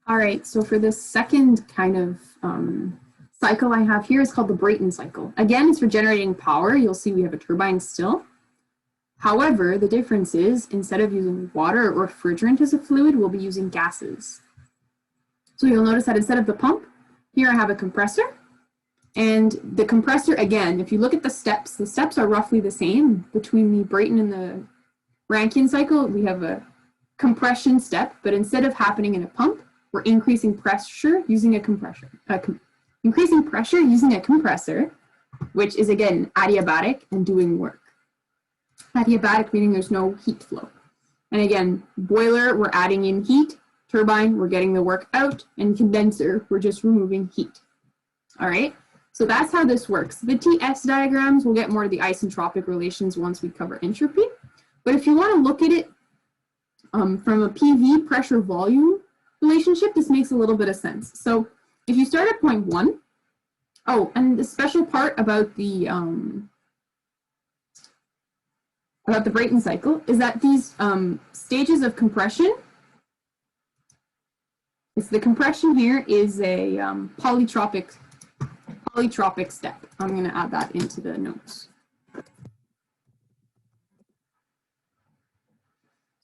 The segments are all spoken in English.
All right, so for this second kind of cycle I have here is called the Brayton cycle. Again, it's for generating power. You'll see we have a turbine still. However, the difference is instead of using water or refrigerant as a fluid, we'll be using gases. So you'll notice that instead of the pump, here I have a compressor. And the compressor, again, if you look at the steps are roughly the same between the Brayton and the Rankine cycle. We have a compression step, but instead of happening in a pump, we're increasing pressure using a compressor. Increasing pressure using a compressor, which is again adiabatic and doing work. Adiabatic meaning there's no heat flow. And again, boiler, we're adding in heat. Turbine, we're getting the work out. And condenser, we're just removing heat. All right, so that's how this works. The TS diagrams, we'll get more to the isentropic relations once we cover entropy. But if you want to look at it from a PV pressure volume relationship, this makes a little bit of sense. So if you start at point 1, oh, and the special part about the Brayton cycle is that these stages of compression, the compression here is a polytropic step. I'm going to add that into the notes.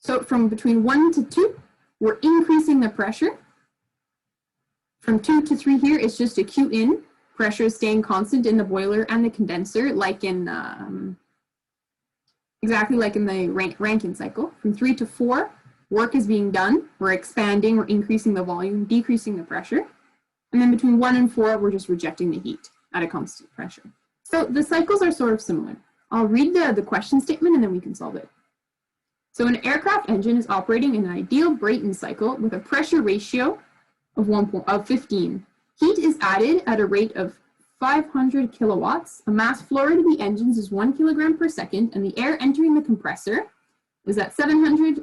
So from between 1 to 2, we're increasing the pressure. From 2 to 3 here, it's just a Q in. Pressure is staying constant in the boiler and the condenser, like in exactly like in the Rankine cycle. From 3 to 4, work is being done. We're expanding, we're increasing the volume, decreasing the pressure. And then between 1 and 4, we're just rejecting the heat at a constant pressure. So the cycles are sort of similar. I'll read the question statement and then we can solve it. So an aircraft engine is operating in an ideal Brayton cycle with a pressure ratio of 15. Heat is added at a rate of 500 kilowatts. A mass flow rate of the engines is 1 kilogram per second, and the air entering the compressor is at 70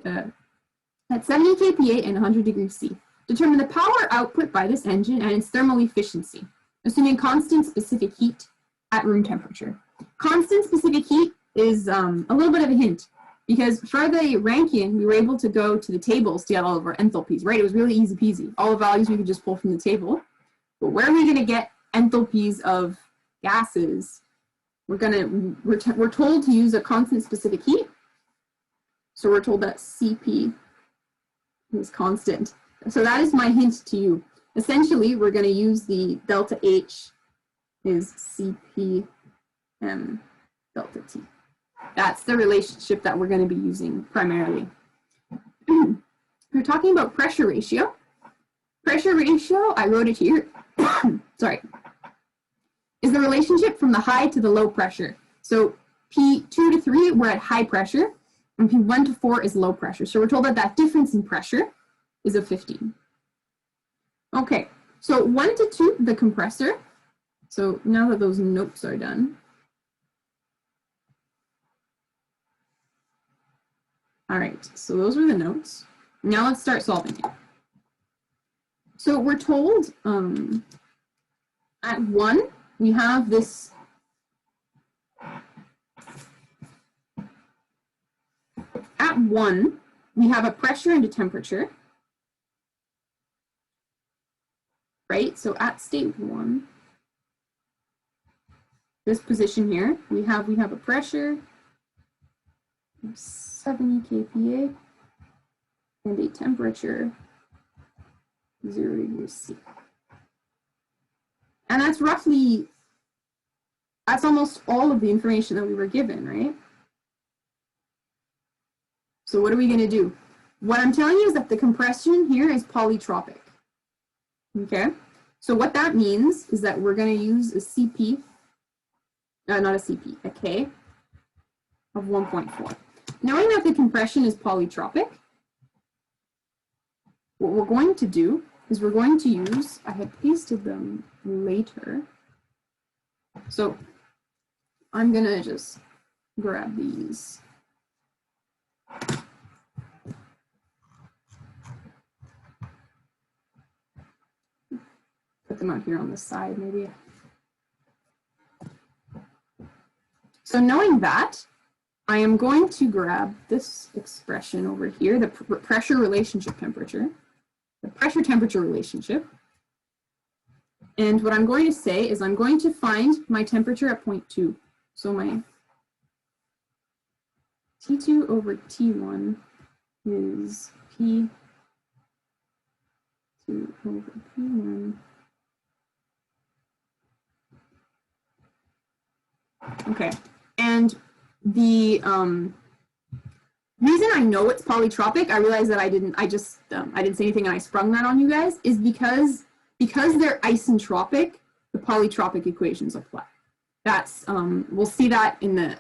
kPa and 100 degrees C. Determine the power output by this engine and its thermal efficiency, assuming constant specific heat at room temperature. Constant specific heat is a little bit of a hint, because for the Rankine, we were able to go to the tables to get all of our enthalpies, right? It was really easy peasy. All the values we could just pull from the table. But where are we going to get enthalpies of gases? We're told to use a constant specific heat. So we're told that CP is constant. So that is my hint to you. Essentially, we're going to use the delta H is CP delta T. That's the relationship that we're going to be using primarily. We're talking about pressure ratio. Pressure ratio, I wrote it here, sorry, is the relationship from the high to the low pressure. So P2 to 3, we're at high pressure, and P1 to 4 is low pressure. So we're told that that difference in pressure is of 15. Okay, so 1 to 2, the compressor. So now that those notes are done, all right, so those are the notes. Now let's start solving it. So we're told at 1, we have this at 1, we have a pressure and a temperature, right? So at state 1, this position here, we have a pressure of 70 kPa and a temperature 0 degrees C. And that's almost all of the information that we were given, right? So what are we going to do? What I'm telling you is that the compression here is polytropic. Okay? So what that means is that we're going to use a CP, not a CP, a K of 1.4. Knowing that the compression is polytropic, what we're going to do is we're going to use, I had pasted them later. So I'm going to just grab these. Put them out here on the side, maybe. So knowing that, I am going to grab this expression over here, the pressure relationship temperature. the pressure temperature relationship. And what I'm going to say is I'm going to find my temperature at point 2. So my T2 over T1 is P2 over P1. Okay, and the reason I know it's polytropic, I realize that I didn't say anything and I sprung that on you guys, is because they're isentropic, the polytropic equations apply. That's we'll see that in the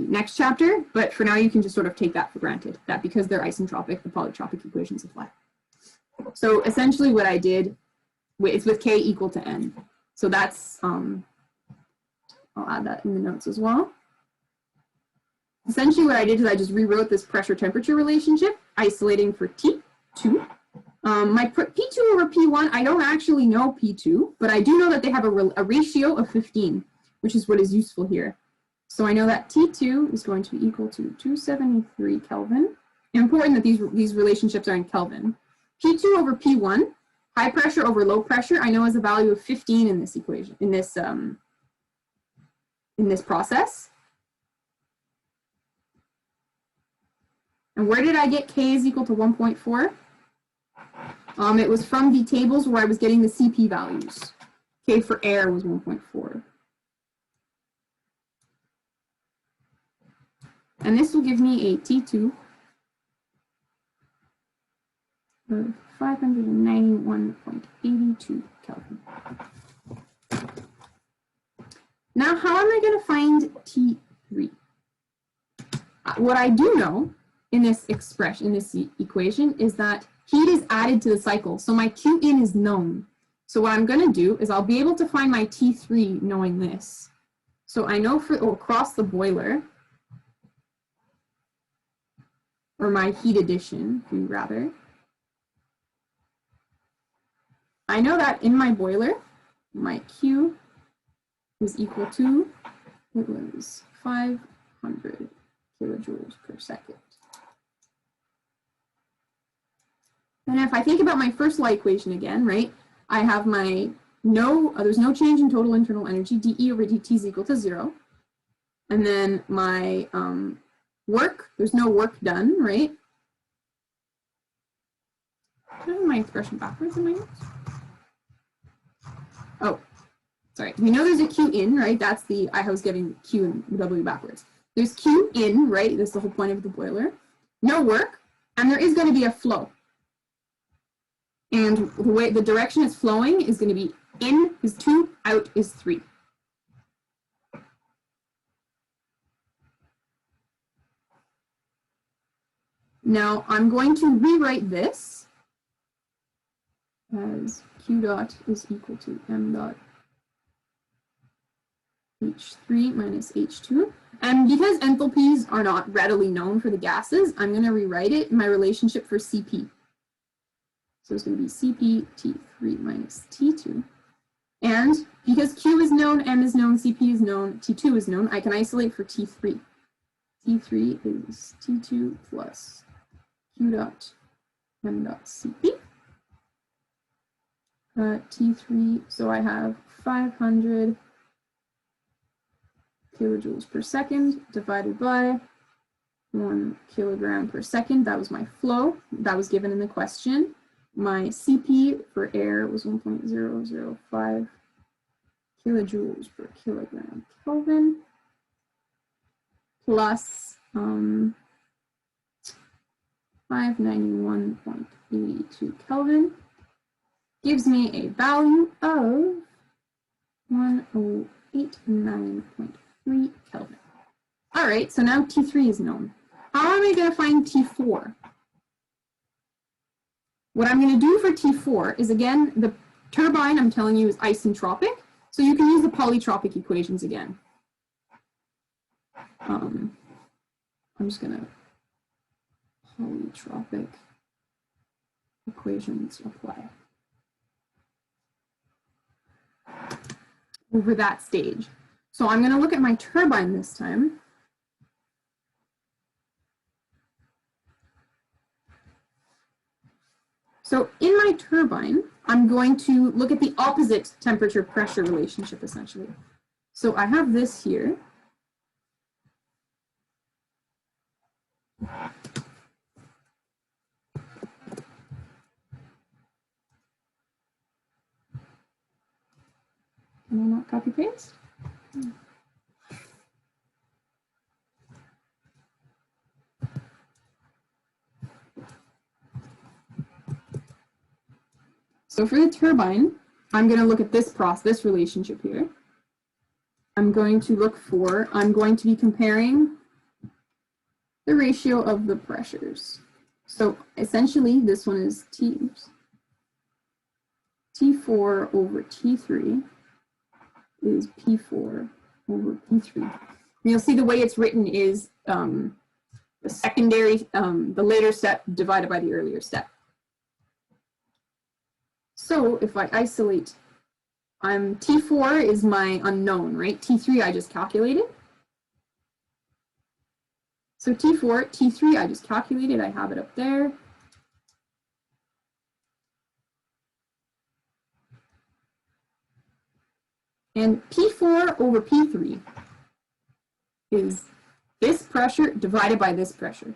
next chapter, but for now you can just sort of take that for granted, that because they're isentropic, the polytropic equations apply. So essentially what I did, it's with k equal to n. So that's I'll add that in the notes as well. Essentially what I did is I just rewrote this pressure temperature relationship, isolating for T2. My P2 over P1, I don't actually know P2, but I do know that they have a ratio of 15, which is what is useful here. So I know that T2 is going to be equal to 273 Kelvin. Important that these relationships are in Kelvin. P2 over P1, high pressure over low pressure, I know is a value of 15 in this equation, in this process. And where did I get K is equal to 1.4? It was from the tables where I was getting the CP values. K for air was 1.4. And this will give me a T2 of 591.82 Kelvin. Now, how am I going to find T3? What I do know in this expression, in this equation, is that heat is added to the cycle. So my Q in is known. So what I'm going to do is I'll be able to find my T3 knowing this. So I know across the boiler, or my heat addition, if you rather, I know that in my boiler, my Q is equal to, it was 500 kilojoules per second. And if I think about my first law equation again, right, I have my there's no change in total internal energy, dE over dt is equal to 0. And then my work, there's no work done, right? Did I have my expression backwards in my notes? Oh, sorry. We know there's a Q in, right? That's I was getting Q and W backwards. There's Q in, right? That's the whole point of the boiler. No work, and there is going to be a flow. And the direction it's flowing is going to be in is 2, out is 3. Now I'm going to rewrite this as Q dot is equal to M dot H3 minus H2. And because enthalpies are not readily known for the gases, I'm going to rewrite it in my relationship for CP. So it's going to be CP T3 minus T2. And because Q is known, M is known, CP is known, T2 is known, I can isolate for T3. T3 is T2 plus Q dot M dot CP. T3, so I have 500 kilojoules per second divided by 1 kilogram per second. That was my flow. That was given in the question. My CP for air was 1.005 kilojoules per kilogram Kelvin plus 591.82 Kelvin gives me a value of 1089.3 Kelvin. All right, so now T3 is known. How am I going to find T4? What I'm going to do for T4 is, again, the turbine, I'm telling you, is isentropic, so you can use the polytropic equations again. I'm just going to polytropic equations apply over that stage. So I'm going to look at my turbine this time. So in my turbine, I'm going to look at the opposite temperature-pressure relationship, essentially. So I have this here. Can I not copy paste? So for the turbine, I'm going to look at this relationship here. I'm going to be comparing the ratio of the pressures. So essentially, this one is T4 over T3 is P4 over P3. And you'll see the way it's written is the later step divided by the earlier step. So if I isolate, T4 is my unknown, right? T3 I just calculated. So T3 I just calculated, I have it up there. And P4 over P3 is this pressure divided by this pressure.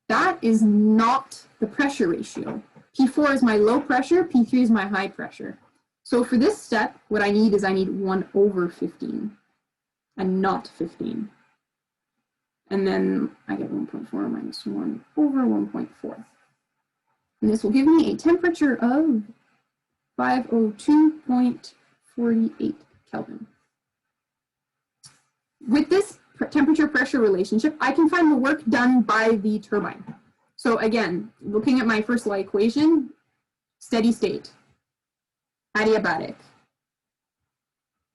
That is not the pressure ratio. P4 is my low pressure, P3 is my high pressure. So for this step, what I need is 1 over 15 and not 15. And then I get 1.4 minus 1 over 1.4. And this will give me a temperature of 502.48 Kelvin. With this temperature-pressure relationship, I can find the work done by the turbine. So again, looking at my first law equation, steady state, adiabatic,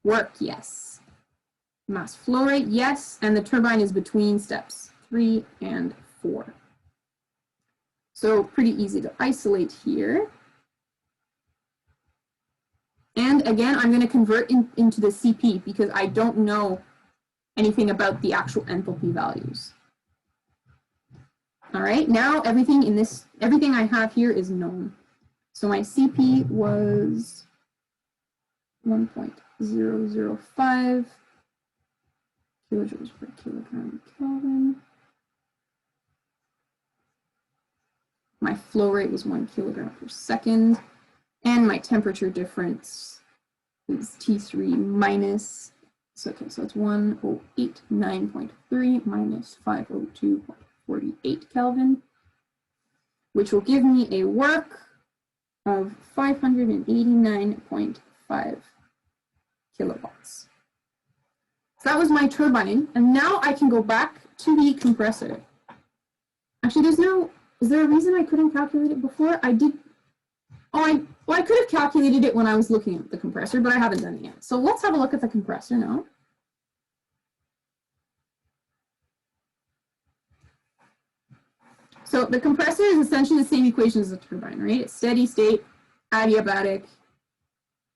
work, yes. Mass flow rate, yes, and the turbine is between steps 3 and 4. So pretty easy to isolate here. And again, I'm going to convert into the CP because I don't know anything about the actual enthalpy values. All right, now everything I have here is known. So my CP was 1.005 kilojoules per kilogram Kelvin. My flow rate was 1 kilogram per second. And my temperature difference is T3 minus, so it's 1089.3 minus 502.48 Kelvin, which will give me a work of 589.5 kilowatts. So that was my turbine, and now I can go back to the compressor. Actually, is there a reason I couldn't calculate it before? I could have calculated it when I was looking at the compressor, but I haven't done it yet. So let's have a look at the compressor now. So the compressor is essentially the same equation as the turbine, right? It's steady state, adiabatic,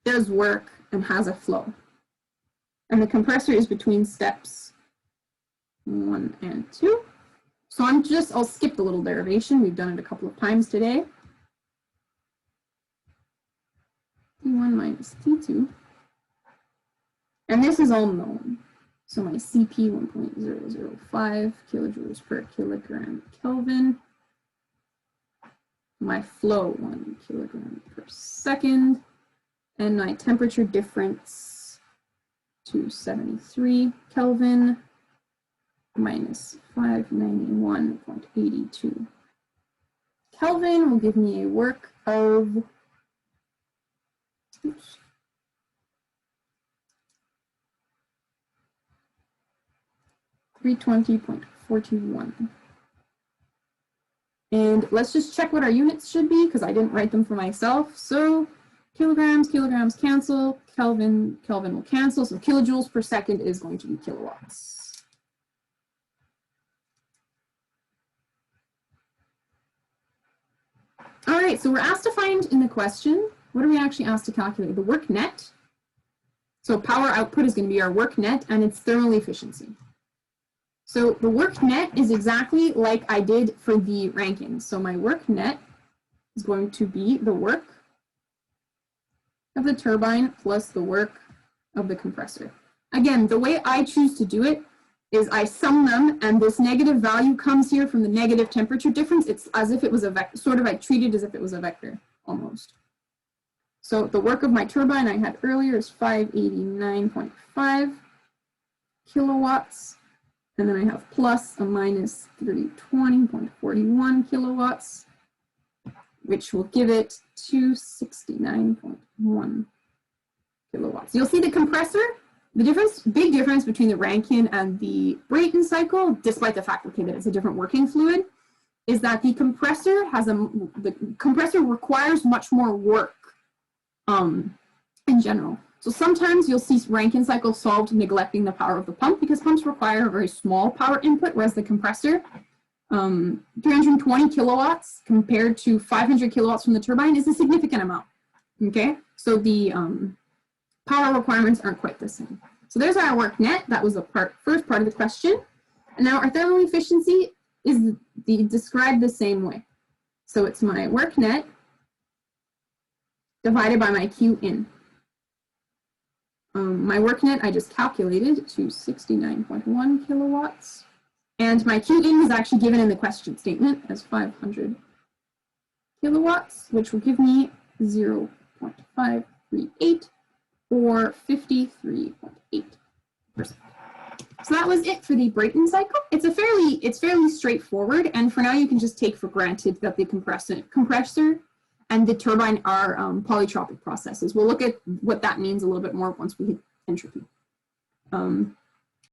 does work, and has a flow. And the compressor is between steps 1 and 2. So I'll skip the little derivation. We've done it a couple of times today. T1 minus T2. And this is all known. So my CP 1.005 kilojoules per kilogram Kelvin. My flow 1 kilogram per second. And my temperature difference 273 Kelvin minus 591.82 Kelvin will give me a work of 320.41. And let's just check what our units should be because I didn't write them for myself. So kilograms cancel, Kelvin will cancel. So kilojoules per second is going to be kilowatts. All right, so we're asked to find in the question, what are we actually asked to calculate? The work net. So power output is going to be our work net and its thermal efficiency. So the work net is exactly like I did for the Rankine. So my work net is going to be the work of the turbine plus the work of the compressor. Again, the way I choose to do it is I sum them, and this negative value comes here from the negative temperature difference. It's as if it was a vector, sort of I treat it as if it was a vector, almost. So the work of my turbine I had earlier is 589.5 kilowatts. And then I have plus a minus 320.41 kilowatts, which will give it 269.1 kilowatts. You'll see the compressor, the difference, big difference between the Rankine and the Brayton cycle, despite the fact, okay, that it's a different working fluid, is that the compressor requires much more work in general. So sometimes you'll see Rankine cycle solved neglecting the power of the pump because pumps require a very small power input, whereas the compressor, 320 kilowatts compared to 500 kilowatts from the turbine is a significant amount, okay? So the power requirements aren't quite the same. So there's our work net. That was the first part of the question. And now our thermal efficiency is described the same way. So it's my work net divided by my Q in. My work net I just calculated to 69.1 kilowatts. And my Q in was actually given in the question statement as 500 kilowatts, which will give me 0.538 or 53.8%. So that was it for the Brayton cycle. It's fairly straightforward, and for now you can just take for granted that the compressor and the turbine are polytropic processes. We'll look at what that means a little bit more once we hit entropy.